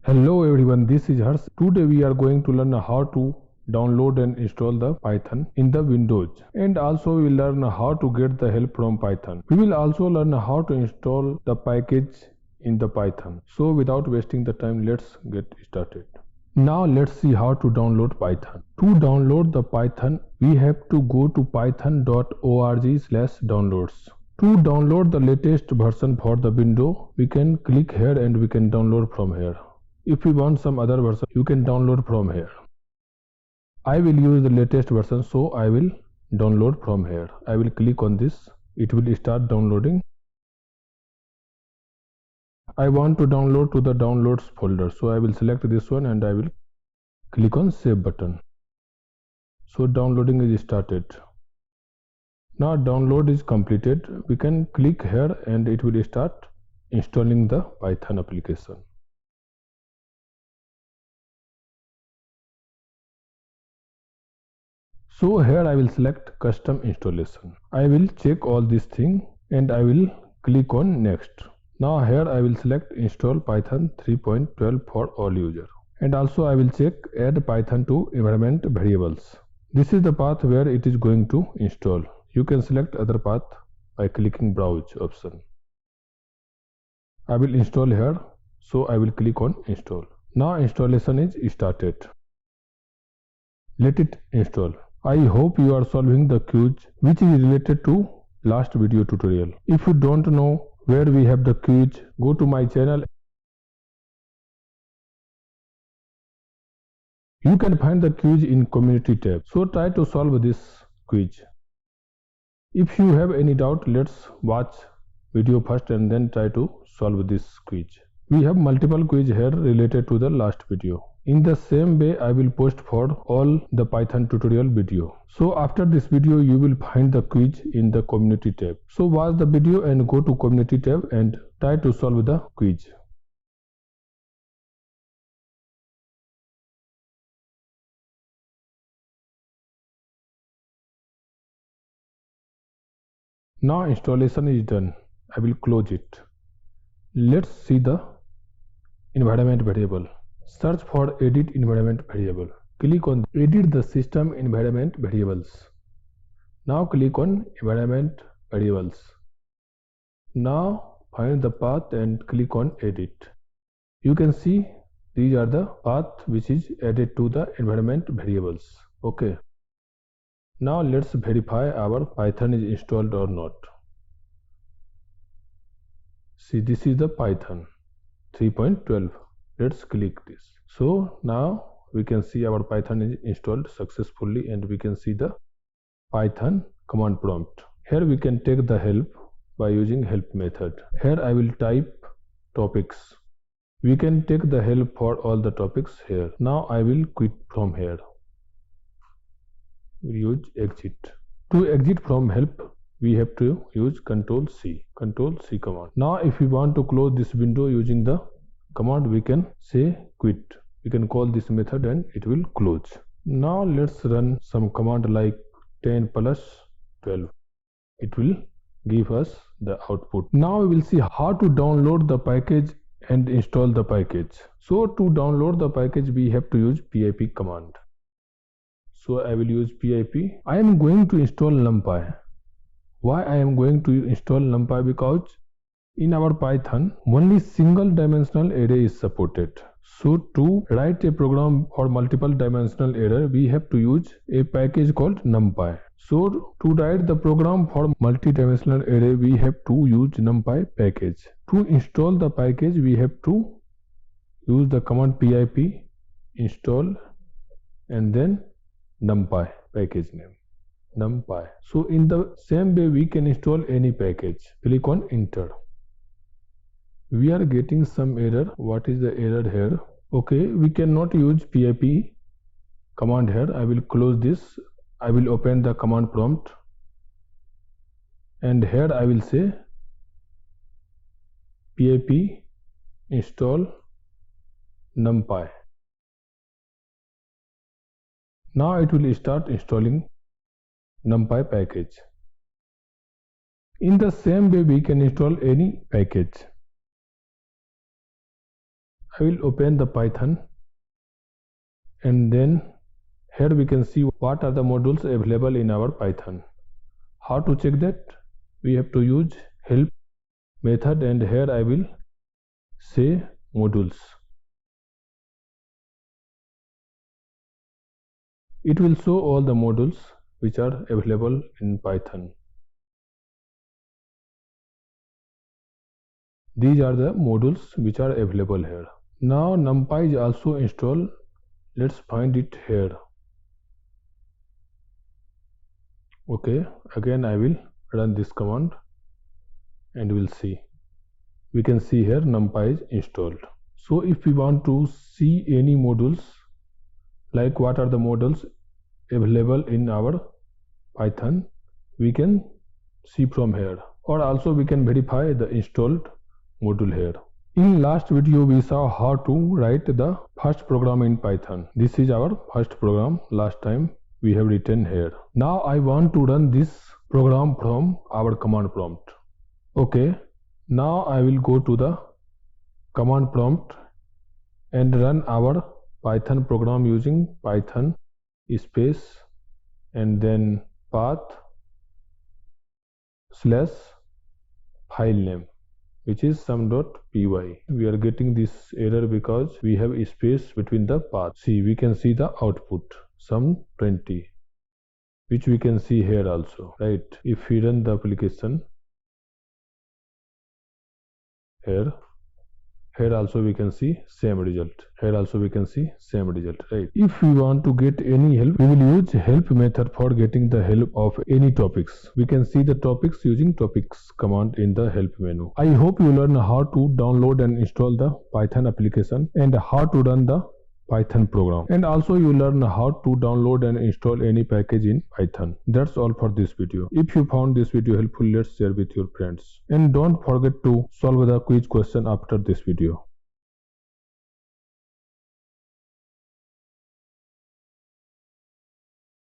Hello everyone, this is Harsh. Today we are going to learn how to download and install the Python in the Windows, and also we will learn how to get the help from Python. We will also learn how to install the package in the Python. So without wasting the time, let's get started. Now let's see how to download Python. To download the Python, we have to go to python.org/downloads. To download the latest version for the window, we can click here and we can download from here. If you want some other version, you can download from here. I will use the latest version, so I will download from here. I will click on this. It will start downloading. I want to download to the downloads folder, so I will select this one and I will click on save button. So downloading is started. Now download is completed. We can click here and it will start installing the Python application. So here I will select custom installation. I will check all these things and I will click on next. Now here I will select install Python 3.12 for all users. And also I will check add Python to environment variables. This is the path where it is going to install. You can select other path by clicking browse option. I will install here, so I will click on install. Now installation is started. Let it install. I hope you are solving the quiz which is related to last video tutorial. If you don't know where we have the quiz, go to my channel. You can find the quiz in community tab. So try to solve this quiz. If you have any doubt, let's watch video first and then try to solve this quiz. We have multiple quiz here related to the last video. In the same way, I will post for all the Python tutorial video. So after this video, you will find the quiz in the community tab. So watch the video and go to community tab and try to solve the quiz. Now installation is done. I will close it. Let's see the environment variable. Search for edit environment variable. Click on edit the system environment variables. Now click on environment variables. Now find the path and click on edit. You can see these are the path which is added to the environment variables. Okay. Now let's verify our Python is installed or not. See, this is the Python 3.12. Let's click this. So now we can see our Python is installed successfully and we can see the Python command prompt. Here we can take the help by using help method. Here I will type topics. We can take the help for all the topics here. Now I will quit from here. We use exit. To exit from help, we have to use Ctrl C command. Now if we want to close this window using the command, we can say quit. We can call this method and it will close. Now let's run some command like 10 plus 12. It will give us the output. Now we will see how to download the package and install the package. So to download the package, we have to use pip command. So I will use pip. I am going to install NumPy. Why I am going to install NumPy? Because in our Python, only single dimensional array is supported. So to write a program for multiple dimensional array, we have to use a package called NumPy. So to write the program for multi-dimensional array, we have to use NumPy package. To install the package, we have to use the command pip install and then NumPy package name. NumPy. So in the same way we can install any package. Click on enter. We are getting some error. What is the error here? Okay, we cannot use pip command here. I will close this. I will open the command prompt and here I will say pip install NumPy. Now it will start installing NumPy package. In the same way we can install any package. I will open the Python, and then here we can see what are the modules available in our Python. How to check that? We have to use help method, and here I will say modules. It will show all the modules which are available in Python. These are the modules which are available here. Now NumPy is also installed. Let's find it here. Okay, again I will run this command and we'll see. We can see here NumPy is installed. So if we want to see any modules, like what are the modules available in our Python, we can see from here, or also we can verify the installed module here. In last video we saw how to write the first program in Python. This is our first program. Last time we have written here. Now I want to run this program from our command prompt. Okay, now I will go to the command prompt and run our Python program using Python space and then path slash file name, which is sum.py. We are getting this error because we have a space between the paths. See, we can see the output sum 20, which we can see here also, right? If we run the application here also we can see same result. Here also we can see same result, right? If we want to get any help, we will use help method for getting the help of any topics. We can see the topics using topics command in the help menu. I hope you learn how to download and install the Python application and how to run the Python program, and also you learn how to download and install any package in Python. That's all for this video. If you found this video helpful, let's share with your friends, and don't forget to solve the quiz question after this video.